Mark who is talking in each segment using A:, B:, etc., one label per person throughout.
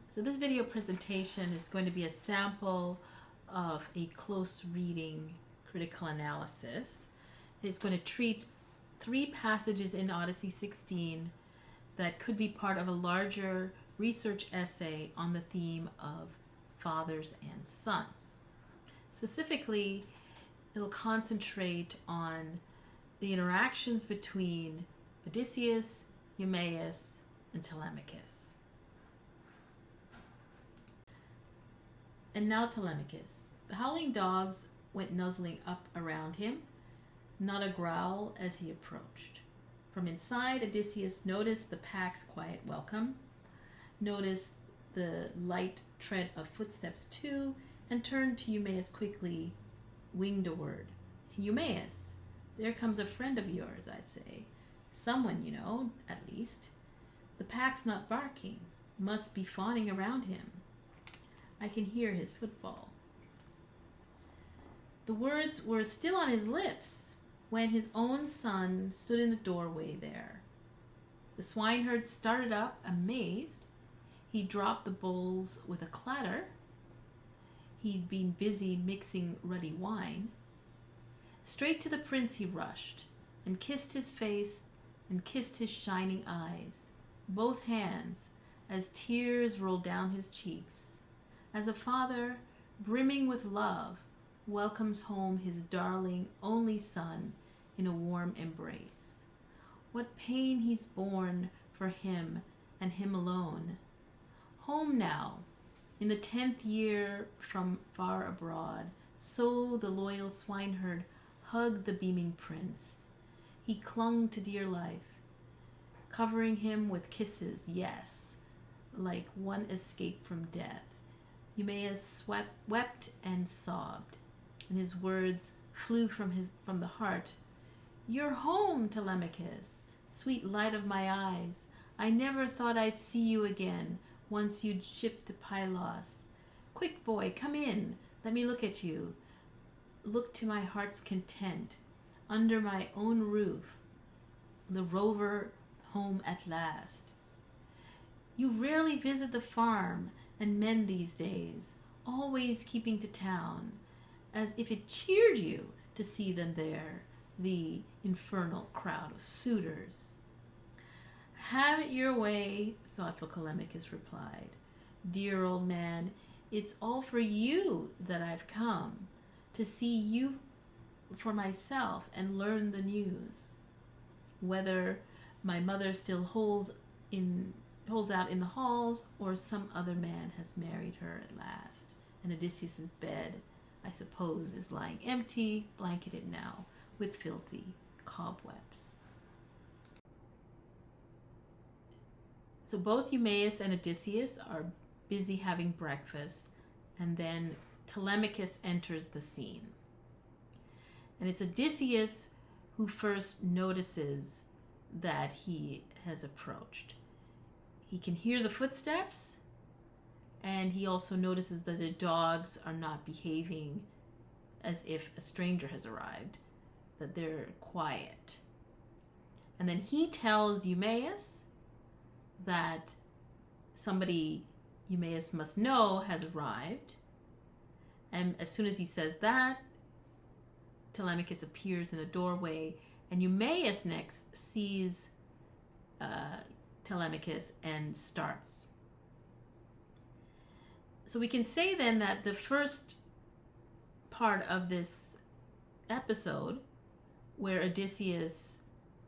A: So this video presentation is going to be a sample of a close reading critical analysis. It's going to treat 3 passages in Odyssey 16 that could be part of a larger research essay on the theme of fathers and sons. Specifically, it'll concentrate on the interactions between Odysseus, Eumaeus, and Telemachus. And now Telemachus. The howling dogs went nuzzling up around him, not a growl as he approached. From inside, Odysseus noticed the pack's quiet welcome, noticed the light tread of footsteps too, and turned to Eumaeus quickly, winged a word. Eumaeus, there comes a friend of yours, I'd say. Someone you know, at least. The pack's not barking, must be fawning around him. I can hear his footfall. The words were still on his lips when his own son stood in the doorway there. The swineherd started up, amazed. He dropped the bowls with a clatter. He'd been busy mixing ruddy wine. Straight to the prince he rushed, and kissed his face and kissed his shining eyes, both hands, as tears rolled down his cheeks. As a father, brimming with love, welcomes home his darling only son in a warm embrace. What pain he's borne for him and him alone. Home now, in the 10th year from far abroad, so the loyal swineherd hugged the beaming prince. He clung to dear life, covering him with kisses, yes, like one escaped from death. Eumaeus wept and sobbed, and his words flew from the heart. You're home, Telemachus, sweet light of my eyes. I never thought I'd see you again, once you'd shipped to Pylos. Quick, boy, come in. Let me look at you. Look to my heart's content. Under my own roof, the rover home at last. You rarely visit the farm and men these days, always keeping to town, as if it cheered you to see them there, the infernal crowd of suitors. Have it your way, thoughtful Telemachus replied. Dear old man, it's all for you that I've come, to see you for myself and learn the news. Whether my mother still holds out in the halls, or some other man has married her at last, and Odysseus's bed, I suppose, is lying empty, blanketed now with filthy cobwebs. So both Eumaeus and Odysseus are busy having breakfast, and then Telemachus enters the scene. And it's Odysseus who first notices that he has approached. He can hear the footsteps, and he also notices that the dogs are not behaving as if a stranger has arrived, that they're quiet. And then he tells Eumaeus that somebody Eumaeus must know has arrived. And as soon as he says that, Telemachus appears in the doorway, and Eumaeus next sees Telemachus and starts. So we can say then that the first part of this episode, where Odysseus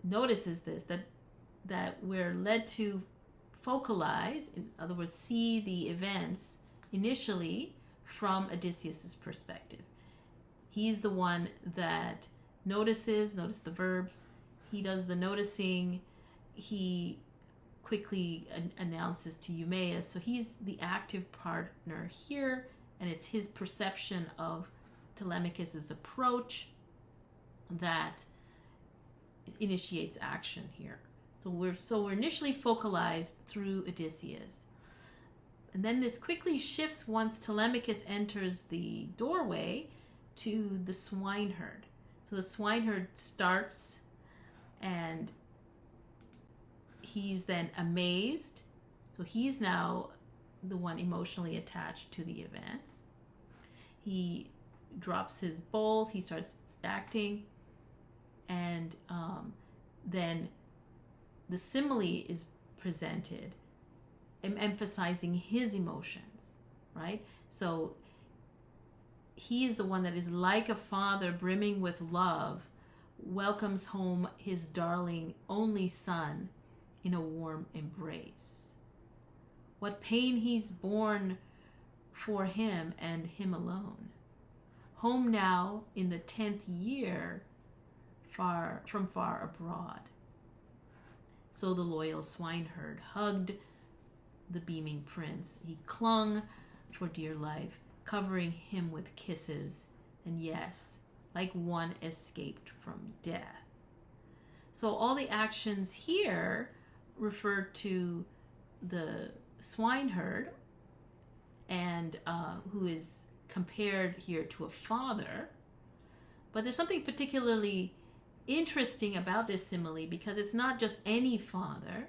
A: notices this, that we're led to focalize, in other words, see the events initially from Odysseus's perspective. He's the one that notice the verbs, he does the noticing, he quickly announces to Eumaeus. So he's the active partner here, and it's his perception of Telemachus's approach that initiates action here. So we're initially focalized through Odysseus. And then this quickly shifts once Telemachus enters the doorway to the swineherd. So the swineherd starts, and he's then amazed. So he's now the one emotionally attached to the events. He drops his bowls, he starts acting, and then the simile is presented, emphasizing his emotions, right? So he is the one that is like a father brimming with love, welcomes home his darling only son in a warm embrace. What pain he's borne for him and him alone. Home now in the 10th year, far abroad. So the loyal swineherd hugged the beaming prince. He clung for dear life, covering him with kisses, and yes, like one escaped from death. So all the actions here refer to the swineherd, and who is compared here to a father. But there's something particularly interesting about this simile, because it's not just any father.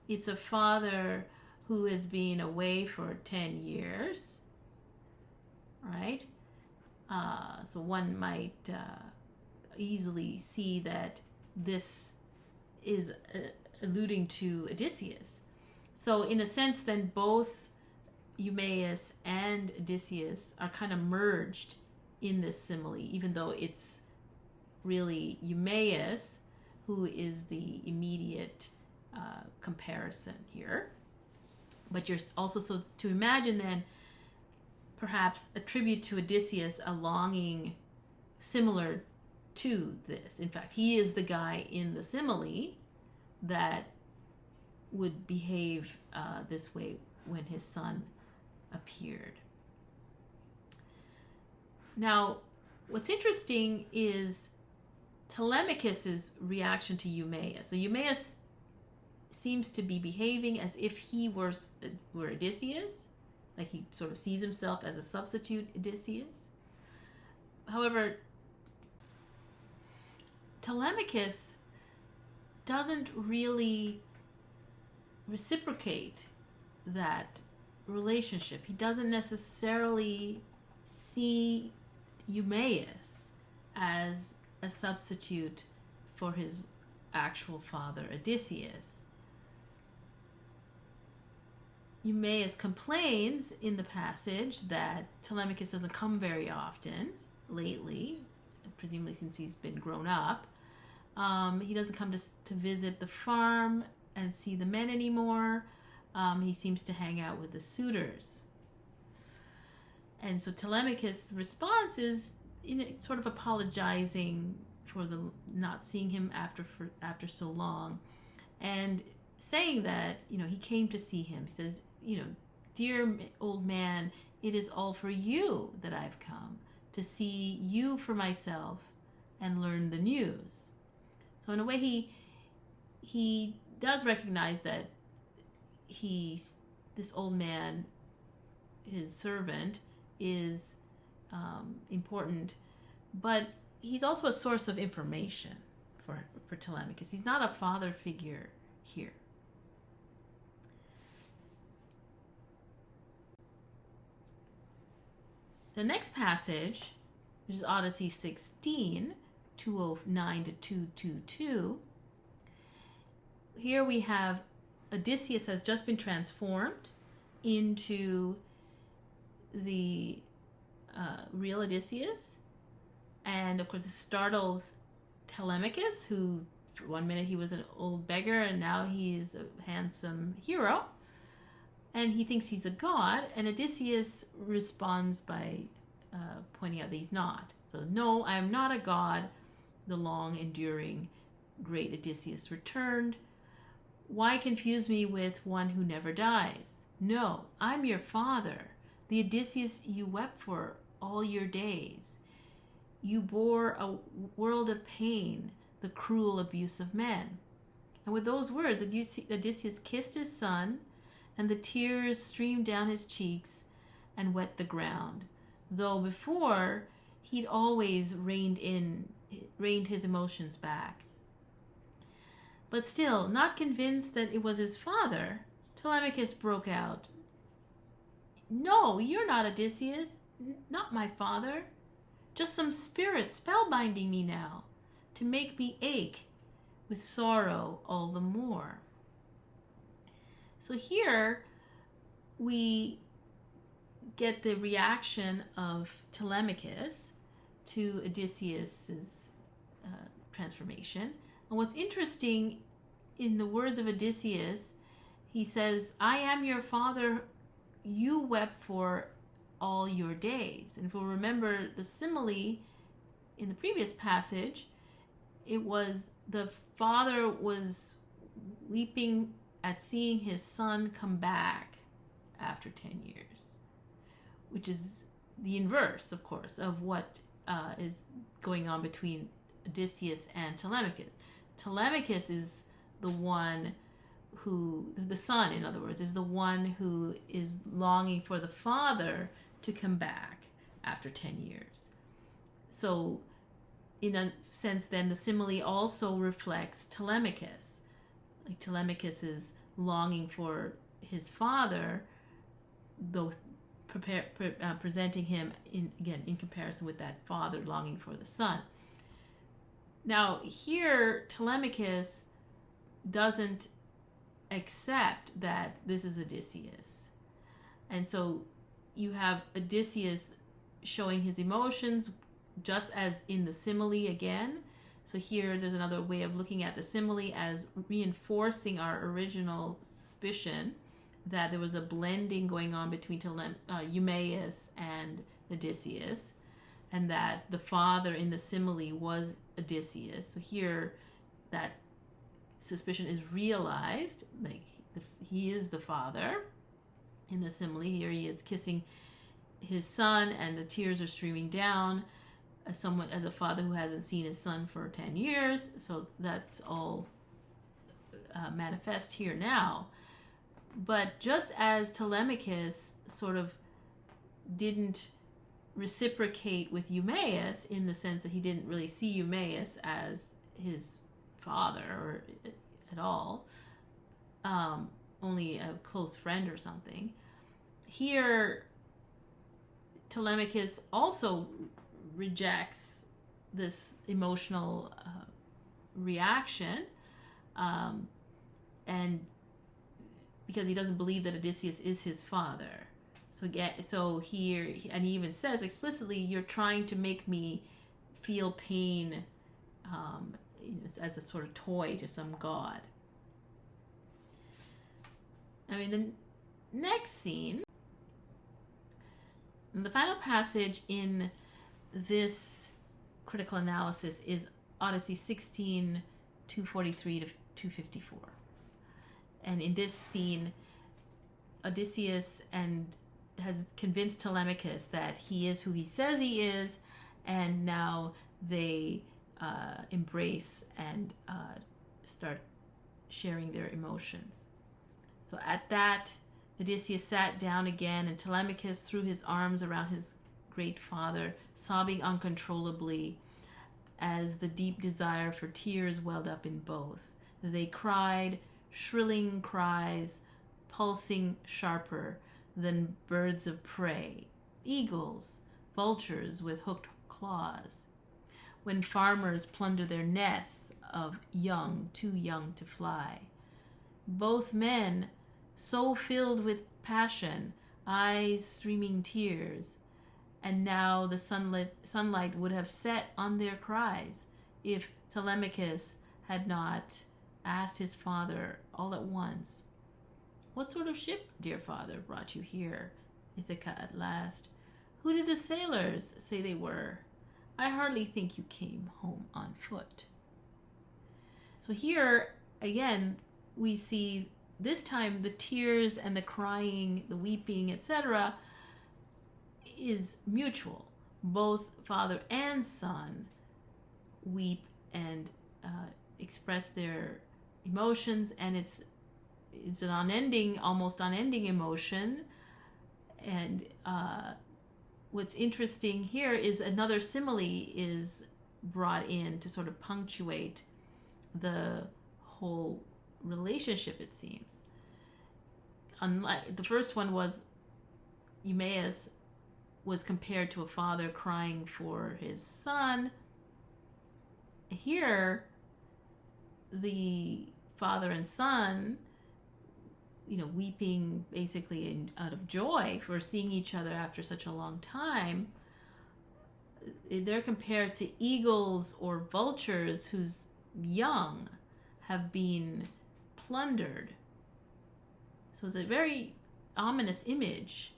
A: It's a father who has been away for 10 years, right? So one might easily see that this is alluding to Odysseus. So in a sense, then both Eumaeus and Odysseus are kind of merged in this simile, even though it's really Eumaeus who is the immediate comparison here. But you're also so to imagine then perhaps attribute to Odysseus a longing similar to this. In fact, he is the guy in the simile that would behave this way when his son appeared. Now, what's interesting is Telemachus's reaction to Eumaeus. So Eumaeus seems to be behaving as if he were Odysseus, like he sort of sees himself as a substitute Odysseus. However, Telemachus doesn't really reciprocate that relationship. He doesn't necessarily see Eumaeus as a substitute for his actual father, Odysseus. Eumaeus complains in the passage that Telemachus doesn't come very often lately, presumably since he's been grown up. He doesn't come to visit the farm and see the men anymore. He seems to hang out with the suitors. And so Telemachus' response is sort of apologizing for the not seeing him after so long, and saying that he came to see him. He says, dear old man, it is all for you that I've come, to see you for myself and learn the news. So in a way, he does recognize that this old man, his servant, is important, but he's also a source of information for Telemachus. He's not a father figure here. The next passage, which is Odyssey 16, 209 to 222, here we have Odysseus has just been transformed into the real Odysseus, and of course it startles Telemachus, who for 1 minute he was an old beggar and now he's a handsome hero, and he thinks he's a god, and Odysseus responds by pointing out that he's not. So, no, I am not a god. The long enduring great Odysseus returned. Why confuse me with one who never dies? No, I'm your father, the Odysseus you wept for all your days. You bore a world of pain, the cruel abuse of men. And with those words, Odysseus kissed his son, and the tears streamed down his cheeks and wet the ground, though before he'd always reined his emotions back. But still, not convinced that it was his father, Telemachus broke out, No, you're not Odysseus, not my father. Just some spirit spellbinding me now, to make me ache with sorrow all the more. So here we get the reaction of Telemachus to Odysseus's transformation. And what's interesting, in the words of Odysseus, he says, I am your father, you wept for all your days. And if we'll remember the simile in the previous passage, it was the father was weeping at seeing his son come back after 10 years, which is the inverse, of course, of what is going on between Odysseus and Telemachus. Telemachus is the one who, the son, in other words, is the one who is longing for the father to come back after 10 years. So, in a sense, then, the simile also reflects Telemachus. Like Telemachus is longing for his father, though presenting him in comparison with that father longing for the son. Now here Telemachus doesn't accept that this is Odysseus, and so you have Odysseus showing his emotions just as in the simile again. So here there's another way of looking at the simile as reinforcing our original suspicion that there was a blending going on between Eumaeus and Odysseus, and that the father in the simile was Odysseus. So here that suspicion is realized, like he is the father in the simile. Here he is kissing his son and the tears are streaming down, as a father who hasn't seen his son for 10 years. So that's all manifest here now. But just as Telemachus sort of didn't reciprocate with Eumaeus, in the sense that he didn't really see Eumaeus as his father or at all, only a close friend or something, here Telemachus also rejects this emotional reaction, and because he doesn't believe that Odysseus is his father. So here, and he even says explicitly, "You're trying to make me feel pain, as a sort of toy to some god." I mean, the next scene, the final passage in this critical analysis is Odyssey 16, 243 to 254. And in this scene, Odysseus has convinced Telemachus that he is who he says he is, and now they embrace and start sharing their emotions. So at that, Odysseus sat down again, and Telemachus threw his arms around his great father, sobbing uncontrollably as the deep desire for tears welled up in both. They cried shrilling cries, pulsing sharper than birds of prey, eagles, vultures with hooked claws, when farmers plunder their nests of young too young to fly. Both men, so filled with passion, eyes streaming tears, and now the sunlight would have set on their cries if Telemachus had not asked his father all at once, "What sort of ship, dear father, brought you here, Ithaca at last? Who did the sailors say they were? I hardly think you came home on foot." So here, again, we see this time the tears and the crying, the weeping, etc., is mutual. Both father and son weep and express their emotions, and it's an almost unending emotion. And what's interesting here is another simile is brought in to sort of punctuate the whole relationship, it seems. Unlike the first one was Eumaeus was compared to a father crying for his son. Here, the father and son, weeping basically out of joy for seeing each other after such a long time, they're compared to eagles or vultures whose young have been plundered. So it's a very ominous image,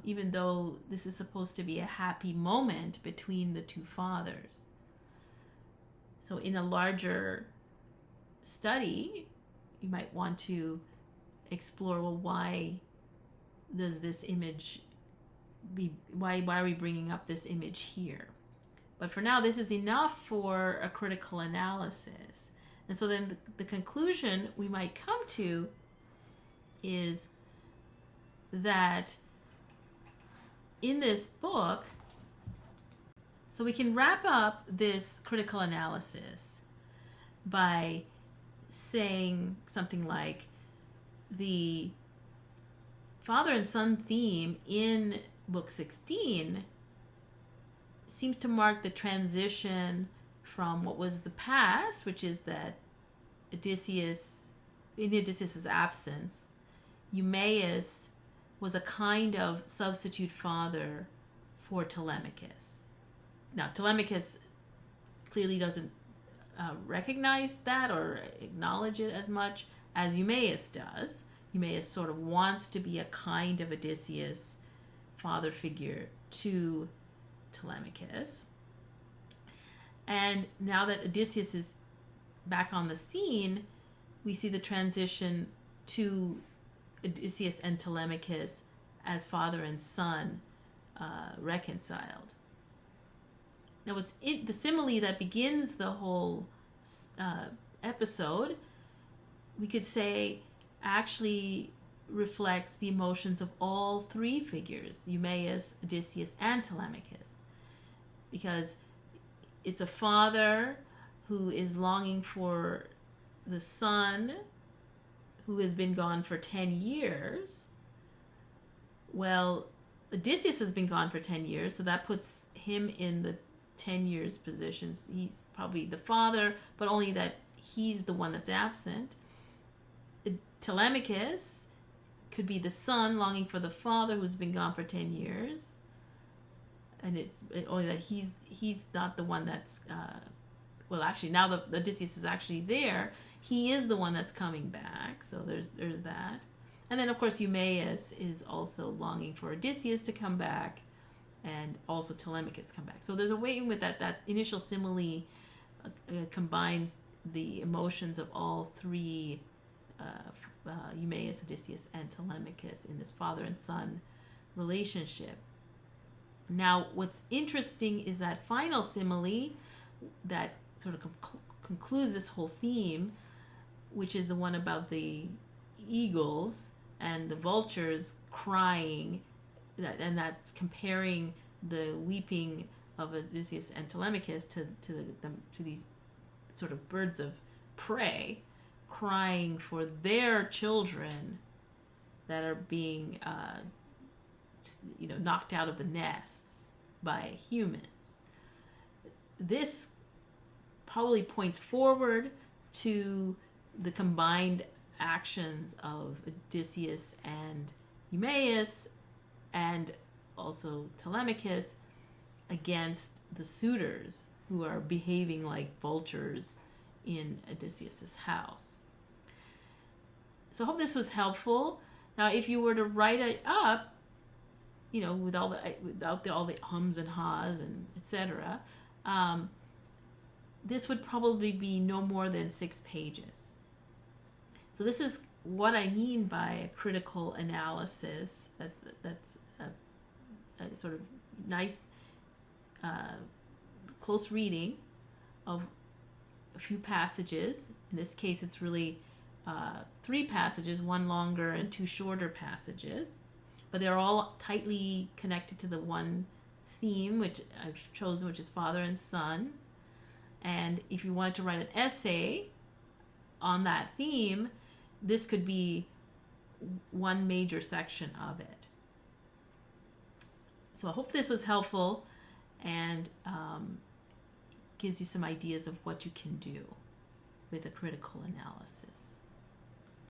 A: even though this is supposed to be a happy moment between the two fathers. So in a larger study, you might want to explore, well, why does this image why are we bringing up this image here? But for now, this is enough for a critical analysis. And so then the conclusion we might come to is that in this book, so we can wrap up this critical analysis by saying something like the father and son theme in Book 16 seems to mark the transition from what was the past, which is that in Odysseus's absence, Eumaeus was a kind of substitute father for Telemachus. Now, Telemachus clearly doesn't recognize that or acknowledge it as much as Eumaeus does. Eumaeus sort of wants to be a kind of Odysseus father figure to Telemachus. And now that Odysseus is back on the scene, we see the transition to Odysseus and Telemachus as father and son reconciled. Now, the simile that begins the whole episode, we could say, actually reflects the emotions of all three figures, Eumaeus, Odysseus, and Telemachus. Because it's a father who is longing for the son who has been gone for 10 years. Well, Odysseus has been gone for 10 years, so that puts him in the 10 years position. He's probably the father, but only that he's the one that's absent. Telemachus could be the son longing for the father who's been gone for 10 years. And it's only that he's not the one that's... well, actually, now the Odysseus is actually there. He is the one that's coming back. So there's that. And then, of course, Eumaeus is also longing for Odysseus to come back, and also Telemachus come back. So there's a way in which that initial simile combines the emotions of all three, Eumaeus, Odysseus, and Telemachus in this father and son relationship. Now, what's interesting is that final simile that sort of concludes this whole theme, which is the one about the eagles and the vultures crying, and that's comparing the weeping of Odysseus and Telemachus to these sort of birds of prey crying for their children that are being knocked out of the nests by humans. This probably points forward to the combined actions of Odysseus and Eumaeus, and also Telemachus, against the suitors who are behaving like vultures in Odysseus's house. So I hope this was helpful. Now, if you were to write it up, without all the hums and ha's and etc., this would probably be no more than 6 pages. So this is what I mean by a critical analysis. That's a sort of nice, close reading of a few passages. In this case, it's really 3 passages, 1 longer and 2 shorter passages. But they're all tightly connected to the one theme, which I've chosen, which is father and sons. And if you wanted to write an essay on that theme, this could be one major section of it. So I hope this was helpful and gives you some ideas of what you can do with a critical analysis.